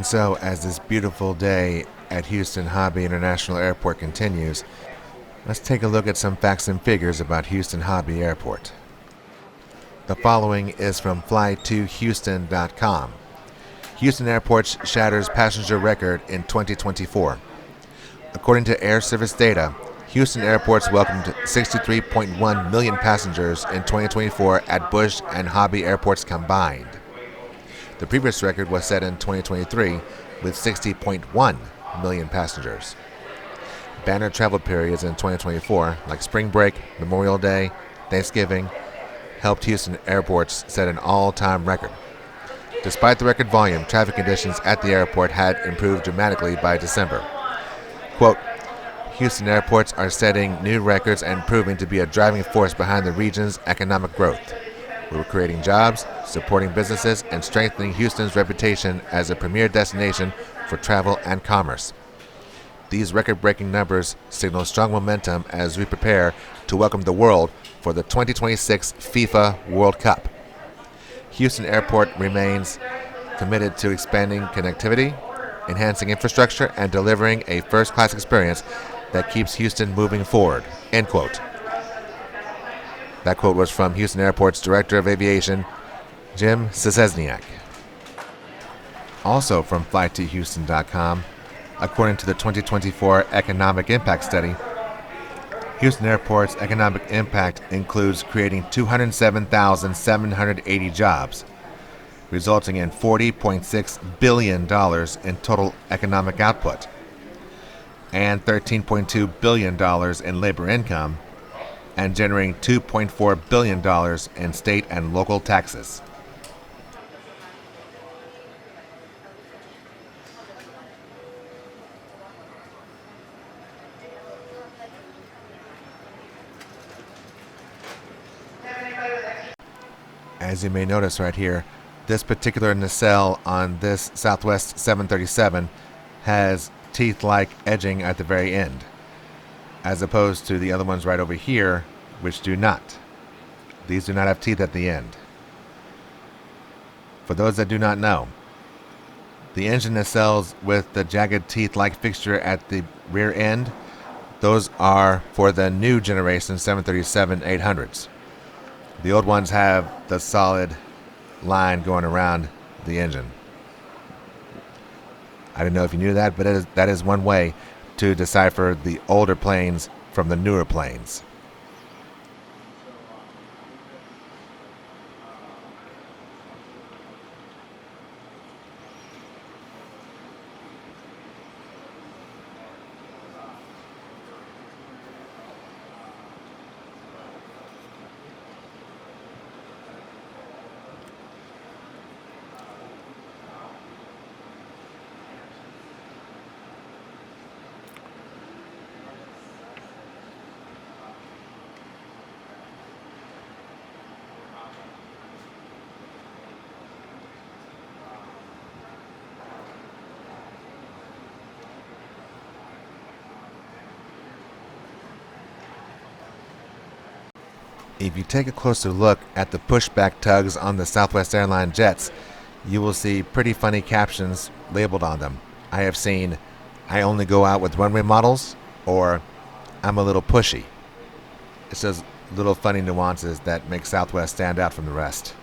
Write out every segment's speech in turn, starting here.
So, as this beautiful day at Houston Hobby International Airport continues, let's take a look at some facts and figures about Houston Hobby Airport. The following is from fly2houston.com. Houston Airport shatters passenger record in 2024. According to air service data, Houston Airports welcomed 63.1 million passengers in 2024 at Bush and Hobby airports combined. The previous record was set in 2023 with 60.1 million passengers. Banner travel periods in 2024, like spring break, Memorial Day, Thanksgiving, helped Houston airports set an all-time record. Despite the record volume, traffic conditions at the airport had improved dramatically by December. Quote, Houston airports are setting new records and proving to be a driving force behind the region's economic growth. We're creating jobs, supporting businesses, and strengthening Houston's reputation as a premier destination for travel and commerce. These record-breaking numbers signal strong momentum as we prepare to welcome the world for the 2026 FIFA World Cup. Houston Airport remains committed to expanding connectivity, enhancing infrastructure, and delivering a first-class experience that keeps Houston moving forward. End quote. That quote was from Houston Airport's Director of Aviation, Jim Szczesniak. Also from fly2houston.com, according to the 2024 Economic Impact Study, Houston Airport's economic impact includes creating 207,780 jobs, resulting in $40.6 billion in total economic output and $13.2 billion in labor income, and generating $2.4 billion in state and local taxes. As you may notice right here, this particular nacelle on this Southwest 737 has teeth-like edging at the very end, as opposed to the other ones right over here, which do not. These do not have teeth at the end. For those that do not know, the engine nacelles with the jagged teeth-like fixture at the rear end, those are for the new generation 737-800s. The old ones have the solid line going around the engine. I didn't know if you knew that, but that is one way to decipher the older planes from the newer planes. If you take a closer look at the pushback tugs on the Southwest Airlines jets, you will see pretty funny captions labeled on them. I have seen, "I only go out with runway models," or "I'm a little pushy." It's those little funny nuances that make Southwest stand out from the rest.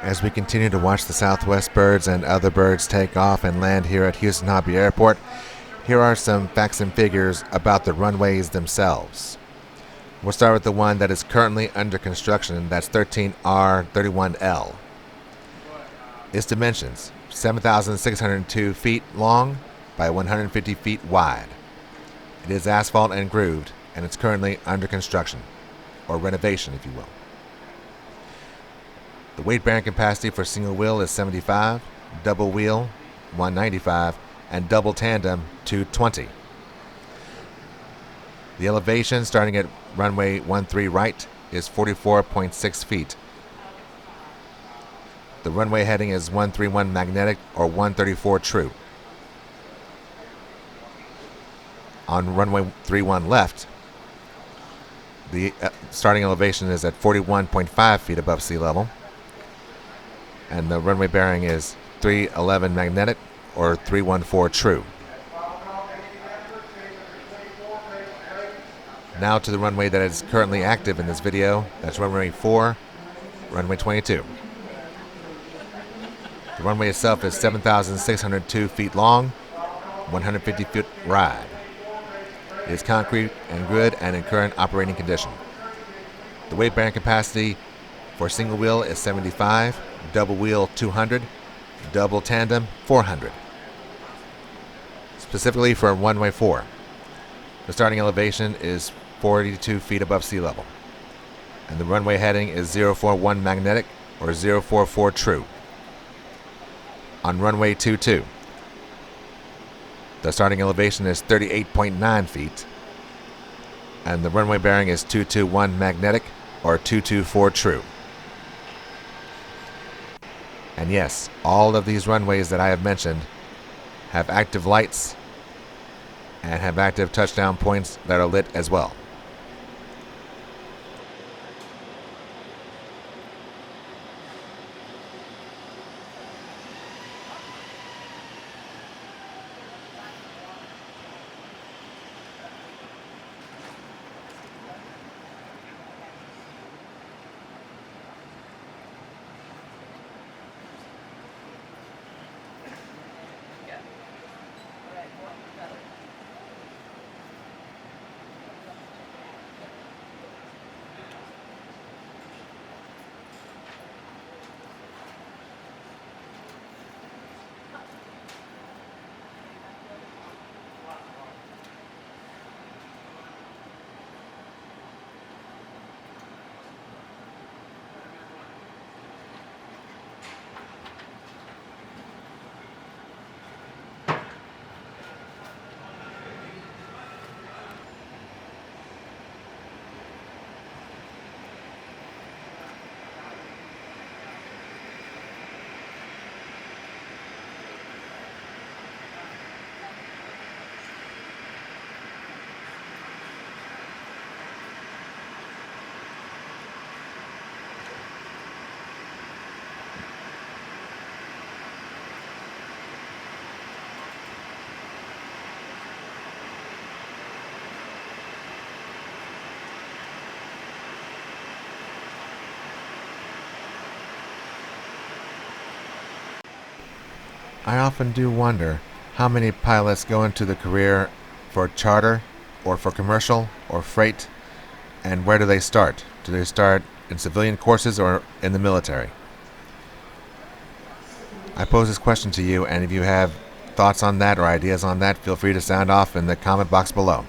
As we continue to watch the Southwest birds and other birds take off and land here at Houston Hobby Airport, here are some facts and figures about the runways themselves. We'll start with the one that is currently under construction, that's 13R31L. Its dimensions, 7,602 feet long by 150 feet wide. It is asphalt and grooved, and it's currently under construction, or renovation if you will. The weight bearing capacity for single wheel is 75, double wheel 195, and double tandem 220. The elevation starting at runway 13 right is 44.6 feet. The runway heading is 131 magnetic or 134 true. On runway 31 left, the starting elevation is at 41.5 feet above sea level, and the runway bearing is 311 magnetic or 314 true. Now to the runway that is currently active in this video. That's runway 4, runway 22. The runway itself is 7,602 feet long, 150 feet wide. It is concrete and good and in current operating condition. The weight bearing capacity for single wheel is 75, double wheel 200, double tandem 400. Specifically for runway 4, the starting elevation is 42 feet above sea level, and the runway heading is 041 magnetic or 044 true. On runway 22, the starting elevation is 38.9 feet, and the runway bearing is 221 magnetic or 224 true. And yes, all of these runways that I have mentioned have active lights and have active touchdown points that are lit as well. I often do wonder how many pilots go into the career for charter or for commercial or freight, and where do they start? Do they start in civilian courses or in the military? I pose this question to you, and if you have thoughts on that or ideas on that, feel free to sound off in the comment box below.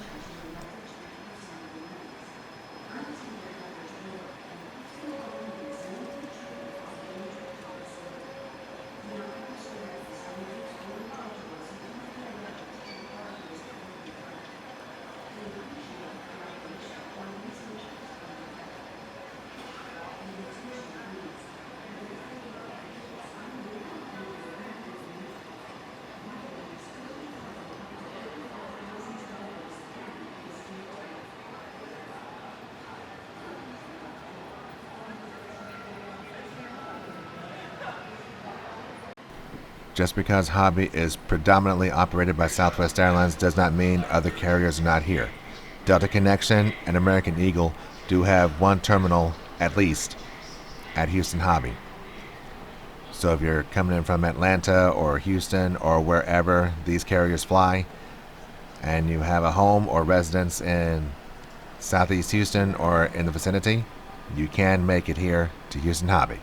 Just because Hobby is predominantly operated by Southwest Airlines does not mean other carriers are not here. Delta Connection and American Eagle do have one terminal, at least, at Houston Hobby. So if you're coming in from Atlanta or Houston or wherever these carriers fly, and you have a home or residence in Southeast Houston or in the vicinity, you can make it here to Houston Hobby.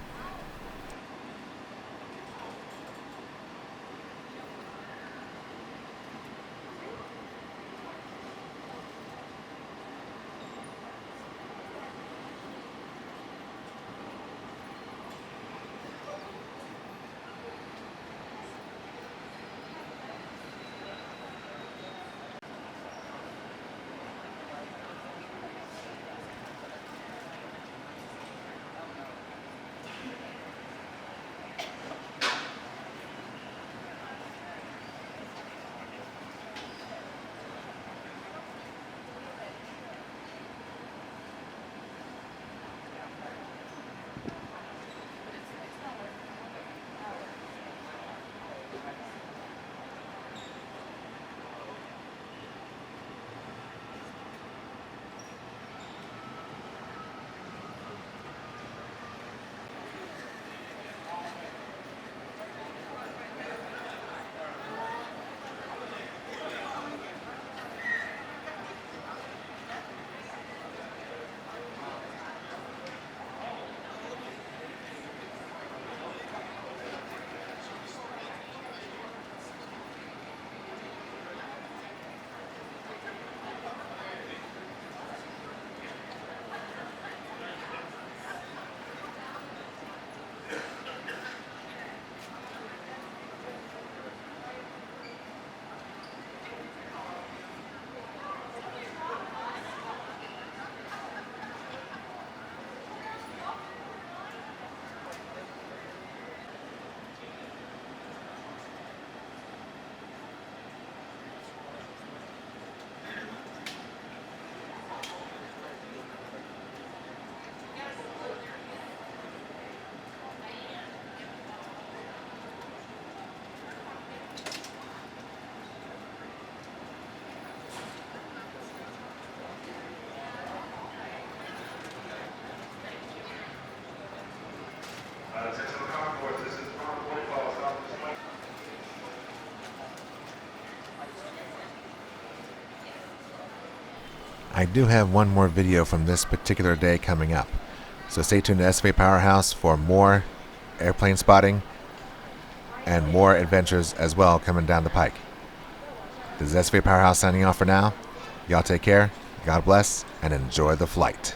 I do have one more video from this particular day coming up, so stay tuned to SV Powerhouse for more airplane spotting and more adventures as well coming down the pike. This is SV Powerhouse signing off for now. Y'all take care, God bless, and enjoy the flight.